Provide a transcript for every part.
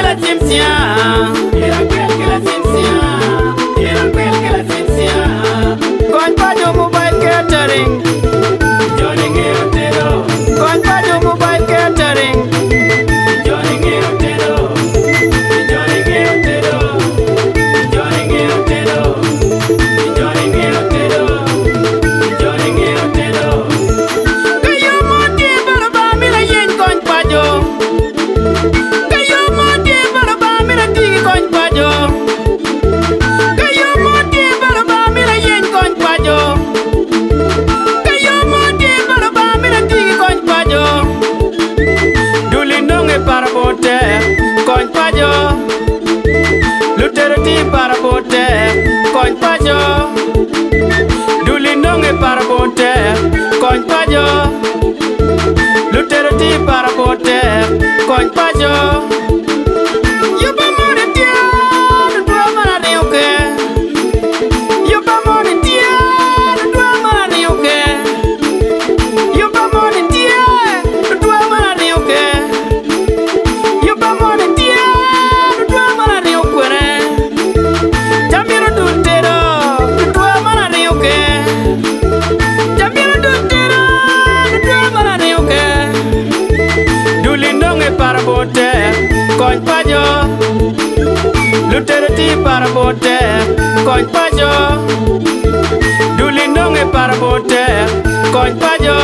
la cimsia. Ira kwel ke la cimsia. Ira kwel ke la cimsia. Kon pajo mobile catering. Johnny ngeo tero. Kon pajo mobile catering. Johnny ngeo tero. Johnny ngeo tero. Johnny ngeo tero. Johnny ngeo tero. Johnny ngeo tero. Kayo mo di baraba mi la yen kon pajo. Kayo mo di baraba mi la tigi kon pajo. Kayo mo di baraba mi la yen kon pajo. Kayo mo di baraba mi la tigi kon pajo. Duli nonge parabote kon pajo. Lutero ti parabote kon pajo. Duli nonge parabote kon pajo. Lutero ti parabote kon pajo. Yuba mone tia dua mana reuke. Yuba mone tia dua mana reuke. Yuba mone tia dua mana reuke. Yuba mone tia dua mana reuke. Jamiro dutero dua mana reuke. Jamiro dutero dua mana reuke. Duli nonge parabote kon pajo. Lutero ti parabote kon pajo. Duli nonge parabote kon pajo.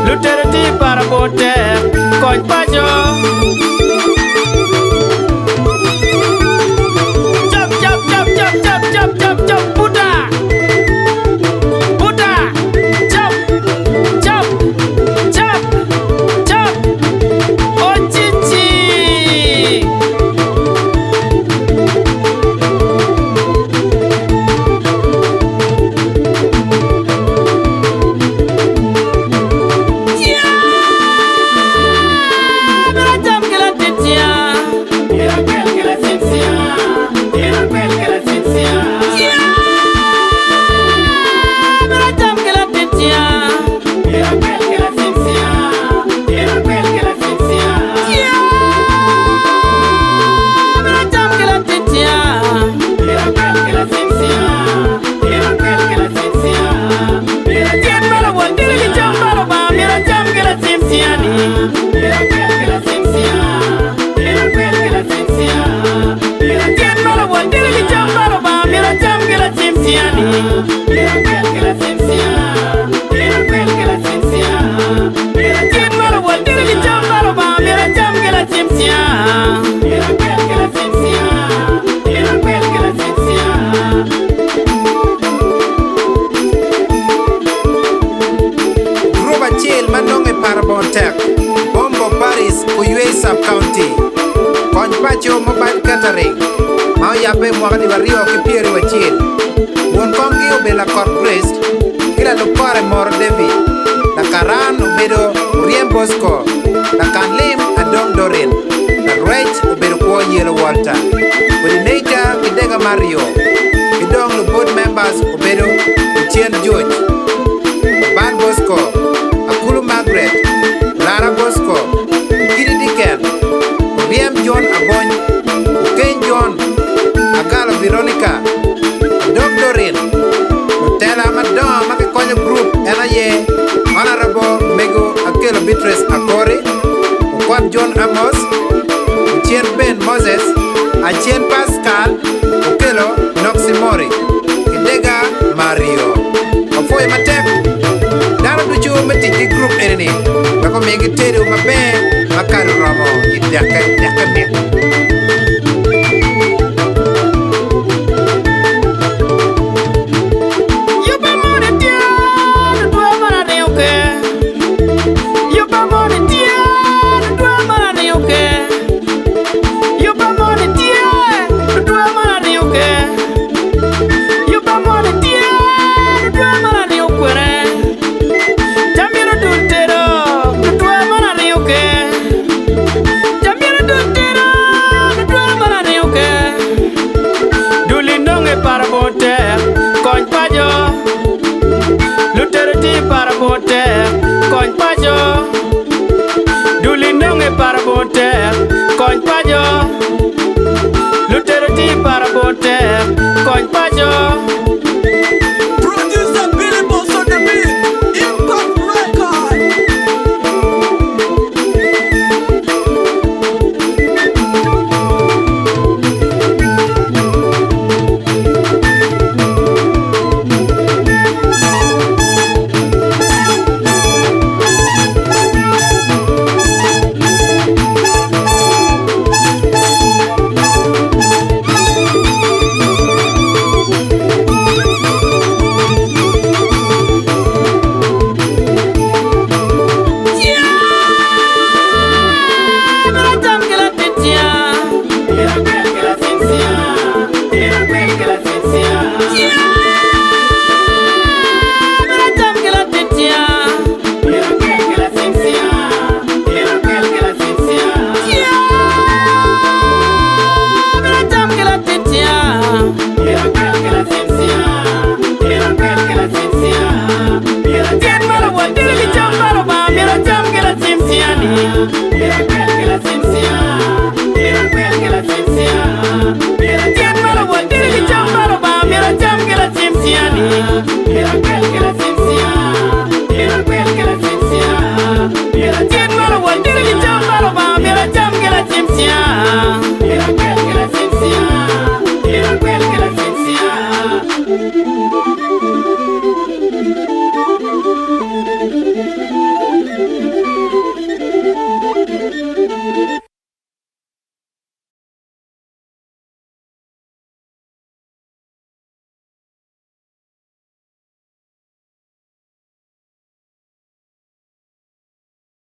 Lutero ti parabote kon pajo. Chop chop chop chop chop chop chop chop puta. Puta. Chop chop chop chop. Ochichi. Sub-County Kon pacho mobile catering Mau yape mwaka di barrio ke pieri wachil Won kongi ubela corporate Kila lupare moro David La karan ubedo Urien Bosco La kanlim adong Dorin La rech ubedo kwa yelo Walter Coordinator Kidega Mario Kidong lu board members ubedo Uchien George Ban Bosco Akulu Margaret Lara Bosco Kiri Diken Biam John Abony Ken John Akalo Veronica Dorin Tela Madon Makakonya Group NIA Honorable Mego Akelo Beatrice Akori Ukwat John Amos Uchien Ben Moses Achien Pascal Ukelo Noximori Kidega Mario Ofoy Matek Dara duchu metiki group eneni Bako mengi tere umabe Makaru Ramo Idaka mek Yuba mone tia dua mana reuke. Yuba mone tia dua mana reuke. Yuba mone tia dua mana reuke. Yuba mone tia dua mana reuke. Jamiro dutero dua mana reuke. Jamiro dutero Mira cuel que la ciencia, mira cuel que la ciencia, mira jam mara wonder que jam mara ba, mira jam que la ciencia ni, mira cuel que la ciencia, mira cuel que la ciencia, mira jam mara wonder que jam mara ba, mira jam que la ciencia, mira cuel que la ciencia, mira cuel que la ciencia.